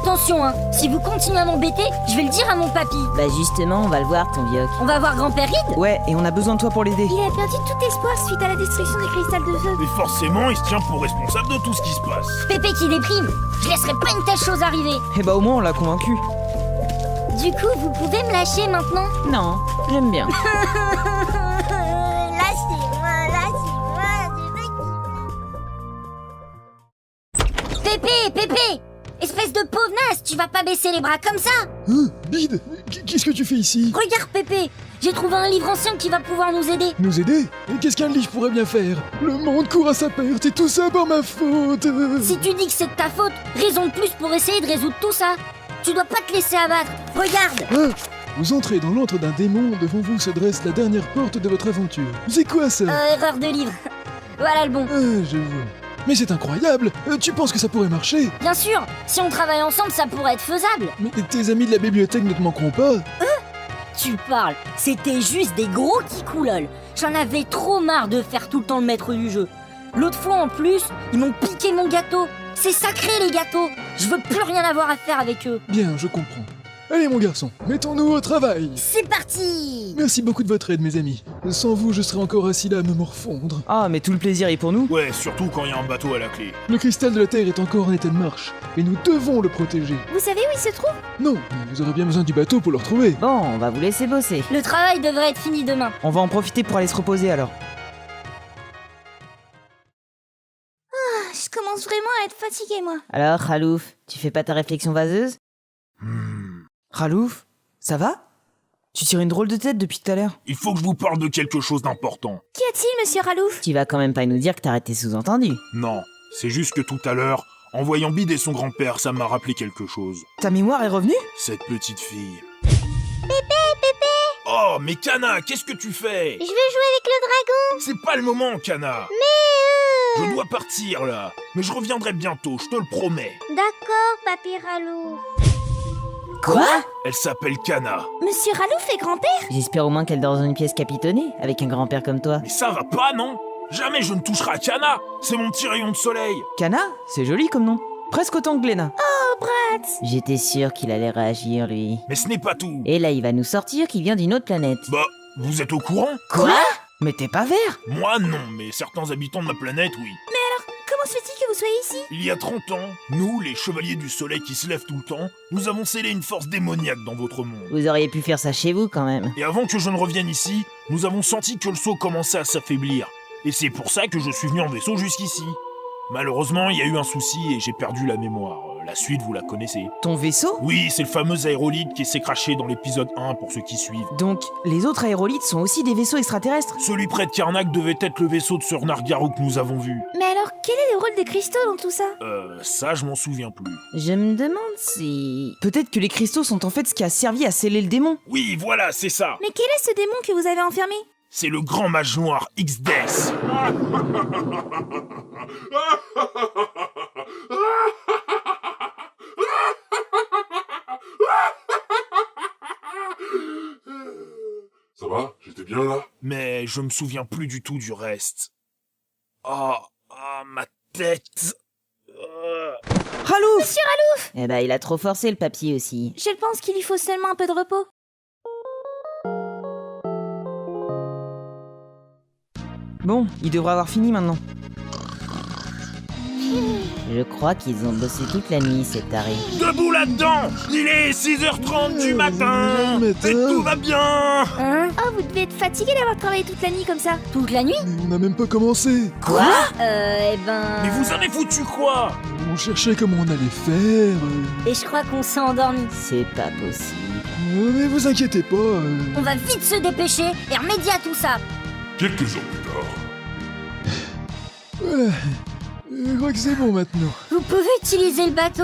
attention hein, si vous continuez à m'embêter, je vais le dire à mon papy. Bah justement, on va le voir ton vieux. On va voir grand-père Reed. Ouais, et on a besoin de toi pour l'aider. Il a perdu tout espoir suite à la destruction des cristals de feu. Mais forcément, il se tient pour responsable de tout ce qui se passe. Pépé qui déprime. Je laisserai pas une telle chose arriver. Et bah au moins on l'a convaincu. Du coup, vous pouvez me lâcher maintenant? Non, j'aime bien. Pépé! Espèce de pauvre naze, tu vas pas baisser les bras comme ça? Bide, qu'est-ce que tu fais ici? Regarde Pépé, j'ai trouvé un livre ancien qui va pouvoir nous aider. Nous aider? Et qu'est-ce qu'un livre pourrait bien faire? Le monde court à sa perte et tout ça par ma faute. Si tu dis que c'est de ta faute, raison de plus pour essayer de résoudre tout ça. Tu dois pas te laisser abattre, regarde! Ah, vous entrez dans l'antre d'un démon, devant vous se dresse la dernière porte de votre aventure. C'est quoi ça? Erreur de livre. Voilà le bon. Je vois. Mais c'est incroyable! Tu penses que ça pourrait marcher? Bien sûr, si on travaille ensemble, ça pourrait être faisable. Mais tes amis de la bibliothèque ne te manqueront pas? Tu parles, c'était juste des gros kikoulol. J'en avais trop marre de faire tout le temps le maître du jeu. L'autre fois en plus, ils m'ont piqué mon gâteau. C'est sacré les gâteaux. Je veux plus rien avoir à faire avec eux. Bien, je comprends. Allez mon garçon, mettons-nous au travail! C'est parti! Merci beaucoup de votre aide mes amis. Sans vous, je serais encore assis là à me morfondre. Ah, mais tout le plaisir est pour nous. Ouais, surtout quand il y a un bateau à la clé. Le cristal de la Terre est encore en état de marche, et nous devons le protéger. Vous savez où il se trouve? Non, mais vous aurez bien besoin du bateau pour le retrouver. Bon, on va vous laisser bosser. Le travail devrait être fini demain. On va en profiter pour aller se reposer alors. Je commence vraiment à être fatiguée, moi. Alors, Khalouf, tu fais pas ta réflexion vaseuse? Ralouf, ça va? Tu tires une drôle de tête depuis tout à l'heure. Il faut que je vous parle de quelque chose d'important. Qu'y a-t-il, monsieur Ralouf? Tu vas quand même pas nous dire que t'as arrêté sous-entendu. Non, c'est juste que tout à l'heure, en voyant Bide et son grand-père, ça m'a rappelé quelque chose. Ta mémoire est revenue? Cette petite fille. Pépé! Oh, mais Kana, qu'est-ce que tu fais? Je veux jouer avec le dragon. C'est pas le moment, Kana. Je dois partir, là. Mais je reviendrai bientôt, je te le promets. D'accord, papy Ralouf. Quoi? Elle s'appelle Kana. Monsieur Ralouf est grand-père? J'espère au moins qu'elle dort dans une pièce capitonnée, avec un grand-père comme toi. Mais ça va pas, non? Jamais je ne toucherai à Kana. C'est mon petit rayon de soleil. Kana? C'est joli comme nom. Presque autant que Glénat. Oh, Bratz. J'étais sûr qu'il allait réagir, lui. Mais ce n'est pas tout. Et là, il va nous sortir qu'il vient d'une autre planète. Bah, vous êtes au courant? Quoi? Mais t'es pas vert? Moi, non, mais certains habitants de ma planète, oui. Comment se fait-il que vous soyez ici? Il y a 30 ans, nous, les chevaliers du soleil qui se lèvent tout le temps, nous avons scellé une force démoniaque dans votre monde. Vous auriez pu faire ça chez vous, quand même. Et avant que je ne revienne ici, nous avons senti que le sceau commençait à s'affaiblir. Et c'est pour ça que je suis venu en vaisseau jusqu'ici. Malheureusement, il y a eu un souci et j'ai perdu la mémoire. La suite, vous la connaissez. Ton vaisseau? Oui, c'est le fameux aérolite qui s'est craché dans l'épisode 1 pour ceux qui suivent. Donc, les autres aérolites sont aussi des vaisseaux extraterrestres? Celui près de Karnak devait être le vaisseau de Sir Nargaru que nous avons vu. Mais alors, quel est le rôle des cristaux dans tout ça? Ça, je m'en souviens plus. Je me demande si... Peut-être que les cristaux sont en fait ce qui a servi à sceller le démon. Oui, voilà, c'est ça. Mais quel est ce démon que vous avez enfermé? C'est le grand mage noir X-Death. Ça va? J'étais bien là? Mais je me souviens plus du tout du reste. Oh, ma tête. Ralouf! Monsieur Ralouf! Eh ben, il a trop forcé, le papy, aussi. Je pense qu'il lui faut seulement un peu de repos. Bon, il devrait avoir fini maintenant. Je crois qu'ils ont bossé toute la nuit, ces tarés. Debout là-dedans! Il est 6h30 du matin! matin. Et tout va bien! Hein? Oh, vous devez être fatigué d'avoir travaillé toute la nuit comme ça. Toute la nuit? Mais on n'a même pas commencé. Quoi? Eh ben... Mais vous avez foutu quoi? On cherchait comment on allait faire. Et je crois qu'on s'est endormi. C'est pas possible. Mais vous inquiétez pas. On va vite se dépêcher et remédier à tout ça. Quelques heures plus tard. Voilà. Je crois que c'est bon maintenant. Vous pouvez utiliser le bateau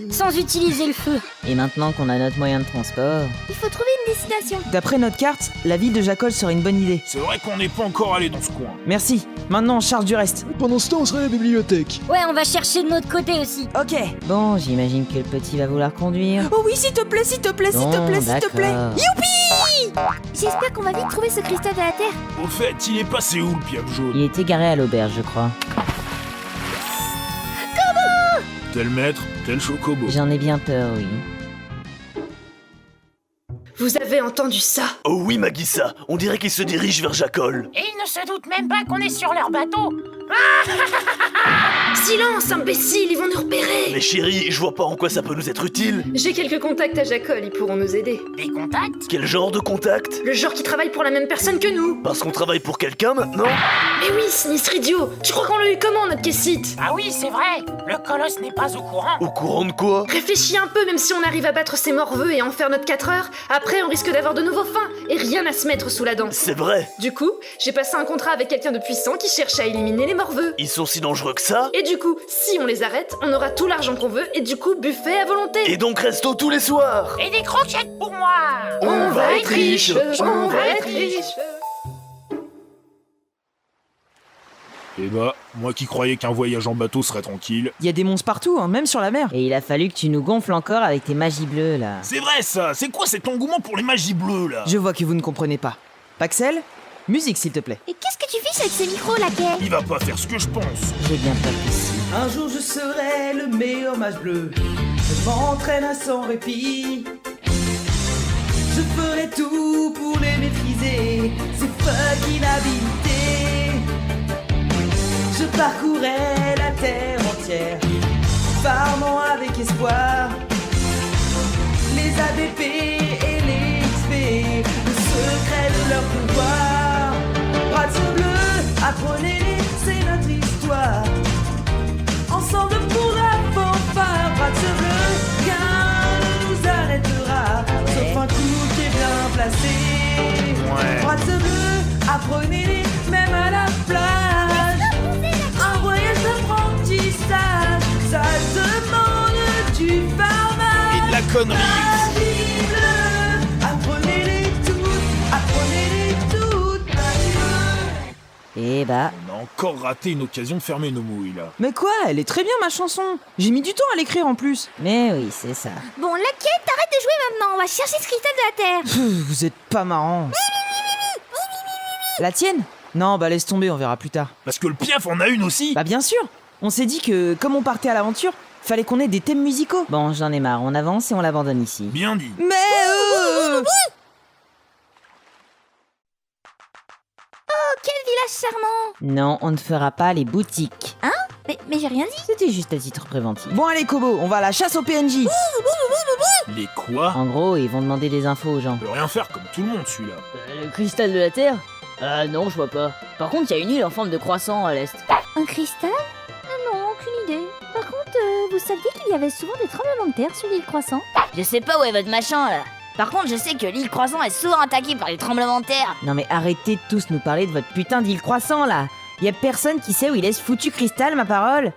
sans utiliser le feu. Et maintenant qu'on a notre moyen de transport... Il faut trouver une destination. D'après notre carte, la ville de Jacol serait une bonne idée. C'est vrai qu'on n'est pas encore allé dans ce coin. Merci. Maintenant, on charge du reste. Pendant ce temps, on sera à la bibliothèque. Ouais, on va chercher de notre côté aussi. Ok. Bon, j'imagine que le petit va vouloir conduire. Oh oui, s'il te plaît, s'il te plaît, s'il te Bon, plaît, s'il te plaît. d'accord. J'espère qu'on va vite trouver ce cristal de la Terre. Au fait, il est passé où le piaf jaune? Il était garé à l'auberge, je crois. Tel maître, tel chocobo. J'en ai bien peur, oui. Vous avez entendu ça? Oh oui, Magissa, on dirait qu'ils se dirigent vers Jacol. Et ils ne se doutent même pas qu'on est sur leur bateau. Silence, imbécile, ils vont nous repérer. Mais chérie, je vois pas en quoi ça peut nous être utile. J'ai quelques contacts à Jacol, ils pourront nous aider. Des contacts? Quel genre de contact? Le genre qui travaille pour la même personne que nous. Parce qu'on travaille pour quelqu'un maintenant? Mais oui, sinistre idiot. Tu crois qu'on l'a eu comment, notre caissite? Ah oui, c'est vrai. Le colosse n'est pas au courant. Au courant de quoi? Réfléchis un peu, même si on arrive à battre ces morveux et en faire notre 4 heures, après on risque d'avoir de nouveaux fins et rien à se mettre sous la dent. C'est vrai. Du coup, j'ai passé un contrat avec quelqu'un de puissant qui cherche à éliminer les morveux. Ils sont si dangereux que ça? Et du coup, si on les arrête, on aura tout l'argent qu'on veut et du coup, buffet à volonté. Et donc resto tous les soirs. Et des croquettes pour moi. On va être riches. On va être riches. Eh bah, moi qui croyais qu'un voyage en bateau serait tranquille. Il y a des monstres partout, hein, même sur la mer. Et il a fallu que tu nous gonfles encore avec tes magies bleues, là. C'est vrai ça. C'est quoi cet engouement pour les magies bleues là? Je vois que vous ne comprenez pas. Paxel, musique s'il te plaît. Et qu'est-ce que tu fiches avec ce micro, là, Kay? Il va pas faire ce que je pense. J'ai bien peur que si. Un jour je serai le meilleur mage bleu. Je m'entraîne à sans répit. Je ferai tout pour les maîtriser. C'est fucking habilité. Je parcourrai la terre entière, farmant avec espoir. Les ADP et les XP, le secret de leur pouvoir. Bras bleu, apprenez-les, c'est notre histoire. Ensemble pour la fanfare, bras bleu, rien ne nous arrêtera. Sauf un coup qui est bien placé. Ouais. Bras bleu, apprenez-les, même à la plage. Un voyage d'apprentissage, ça demande du farmage. Et de la connerie. Magie bleue, apprenez-les toutes, magie bleue. Eh bah, On a encore raté une occasion de fermer nos mouilles là. Mais quoi, elle est très bien ma chanson. J'ai mis du temps à l'écrire en plus. mais oui, c'est ça. Bon, là, Kay, t'arrêtes de jouer maintenant. On va chercher ce cristal de la Terre. Vous êtes pas marrant. La tienne? Non, bah laisse tomber, on verra plus tard. Parce que le piaf en a une aussi. Bah bien sûr. On s'est dit que, comme on partait à l'aventure, fallait qu'on ait des thèmes musicaux. Bon, j'en ai marre, on avance et on l'abandonne ici. Bien dit. Mais Quel village charmant. Non, on ne fera pas les boutiques. Mais j'ai rien dit. C'était juste à titre préventif. Bon allez Kobo, on va à la chasse au PNJ. Les quoi? En gros, ils vont demander des infos aux gens. On peut rien faire comme tout le monde celui-là. Le cristal de la Terre? Non, je vois pas. Par contre, il y a une île en forme de croissant à l'est. Un cristal? Non, aucune idée. Par contre, vous saviez qu'il y avait souvent des tremblements de terre sur l'île Croissant? Je sais pas où est votre machin, là. Par contre, je sais que l'île Croissant est souvent attaquée par les tremblements de terre. Non mais arrêtez de tous nous parler de votre putain d'île croissant là. Y a personne qui sait où il est ce foutu cristal, ma parole.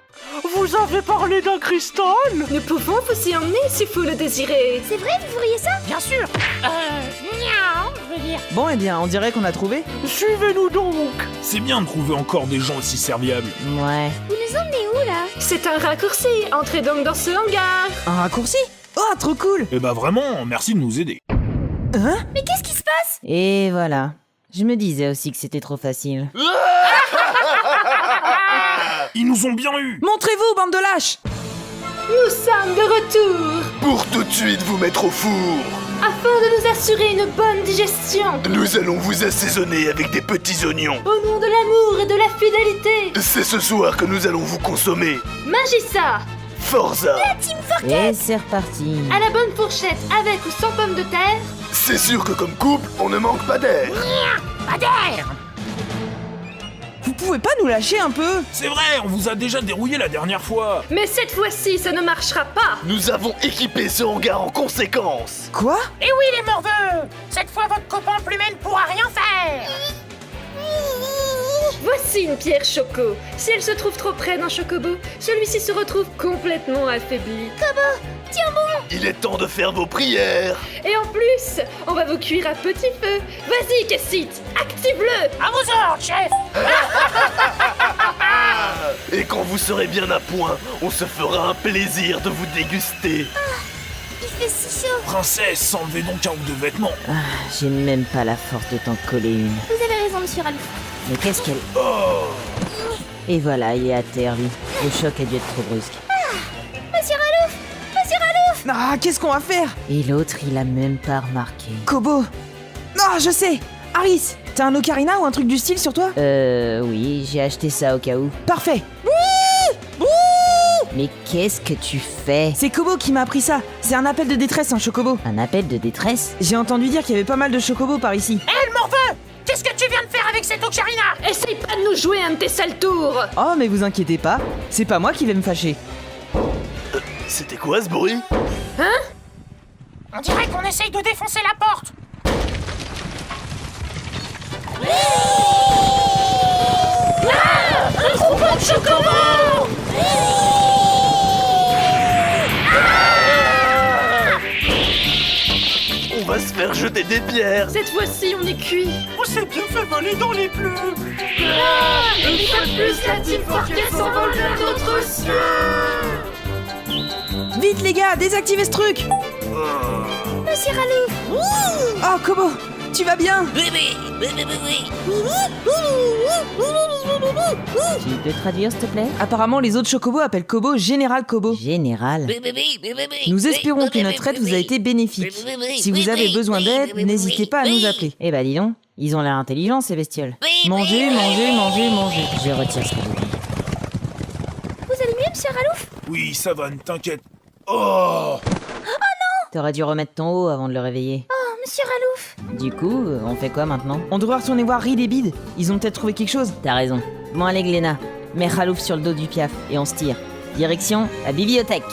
Vous avez parlé d'un cristal? Nous pouvons vous y emmener si vous le désirez. C'est vrai, vous feriez ça? Bien sûr. Miaou, je veux dire. Bon eh bien, on dirait qu'on a trouvé. Suivez-nous donc. C'est bien de trouver encore des gens aussi serviables. Ouais. Vous nous emmenez où, là? C'est un raccourci. Entrez donc dans ce hangar. Un raccourci? Oh, trop cool. Eh bah vraiment, merci de nous aider. Mais qu'est-ce qui se passe? Et voilà. Je me disais aussi que c'était trop facile. Ils nous ont bien eu. Montrez-vous, bande de lâches. Nous sommes de retour. Pour tout de suite vous mettre au four. Afin de nous assurer une bonne digestion. Nous allons vous assaisonner avec des petits oignons. Au nom de l'amour et de la fidélité. C'est ce soir que nous allons vous consommer. Magissa. Forza. Et c'est reparti. À la bonne fourchette, avec ou sans pommes de terre. C'est sûr que comme couple, on ne manque pas d'air. Pas d'air. Vous pouvez pas nous lâcher un peu? C'est vrai, on vous a déjà dérouillé la dernière fois. Mais cette fois-ci, ça ne marchera pas. Nous avons équipé ce hangar en conséquence. Quoi? Et oui, les morveux. Cette fois, votre copain Plumet ne pourra rien faire. Voici une pierre choco. Si elle se trouve trop près d'un chocobo, celui-ci se retrouve complètement affaibli. Il est temps de faire vos prières. Et en plus, on va vous cuire à petit feu. Vas-y, Cassite, active-le. À vos ordres, chef. Et quand vous serez bien à point, on se fera un plaisir de vous déguster. Il fait si chaud. Princesse, enlevez donc un ou deux vêtements. J'ai même pas la force de t'en coller une. Vous avez raison, monsieur Ralph. Mais qu'est-ce qu'elle... Oh. Et voilà, il est à terre lui. Le choc a dû être trop brusque. Ah, qu'est-ce qu'on va faire? Et l'autre, il a même pas remarqué. Kobo. Ah, je sais. Harris, t'as un ocarina ou un truc du style sur toi? Oui, j'ai acheté ça au cas où. Parfait. Mais qu'est-ce que tu fais? C'est Kobo qui m'a appris ça. C'est un appel de détresse, un chocobo. Un appel de détresse? J'ai entendu dire qu'il y avait pas mal de chocobos par ici. Elle m'en veut! Qu'est-ce que tu viens de faire avec cette ocarina? Essaye pas de nous jouer un de tes sales tours. Oh, mais vous inquiétez pas, c'est pas moi qui vais me fâcher. C'était quoi ce bruit? On dirait qu'on essaye de défoncer la porte. Un troupeau de chocobos! On va se faire jeter des pierres. Cette fois-ci, on est cuit. On s'est bien fait voler dans les plumes. Une fois de plus, la Team Forquet s'envole vers d'autres cieux. Vite les gars, désactivez ce truc. Monsieur Ralouf. Oh, Kobo, tu vas bien? Tu peux traduire, s'il te plaît? Apparemment, les autres chocobos appellent Kobo Général Kobo. Général. Nous espérons que notre aide vous a été bénéfique. Si vous avez besoin d'aide, n'hésitez pas à nous appeler. Eh bah dis donc, ils ont l'air intelligents ces bestioles. Mangez, mangez, mangez, mangez. Je retire ce que vous dites. Vous allez mieux, monsieur Ralouf? Oui, ça va, ne t'inquiète. Oh! T'aurais dû remettre ton haut avant de le réveiller. Oh, monsieur Ralouf. Du coup, on fait quoi maintenant? On devrait retourner voir Reed et Bid. Ils ont peut-être trouvé quelque chose. T'as raison. Bon allez Gléna, mets Ralouf sur le dos du piaf et on se tire. Direction la bibliothèque.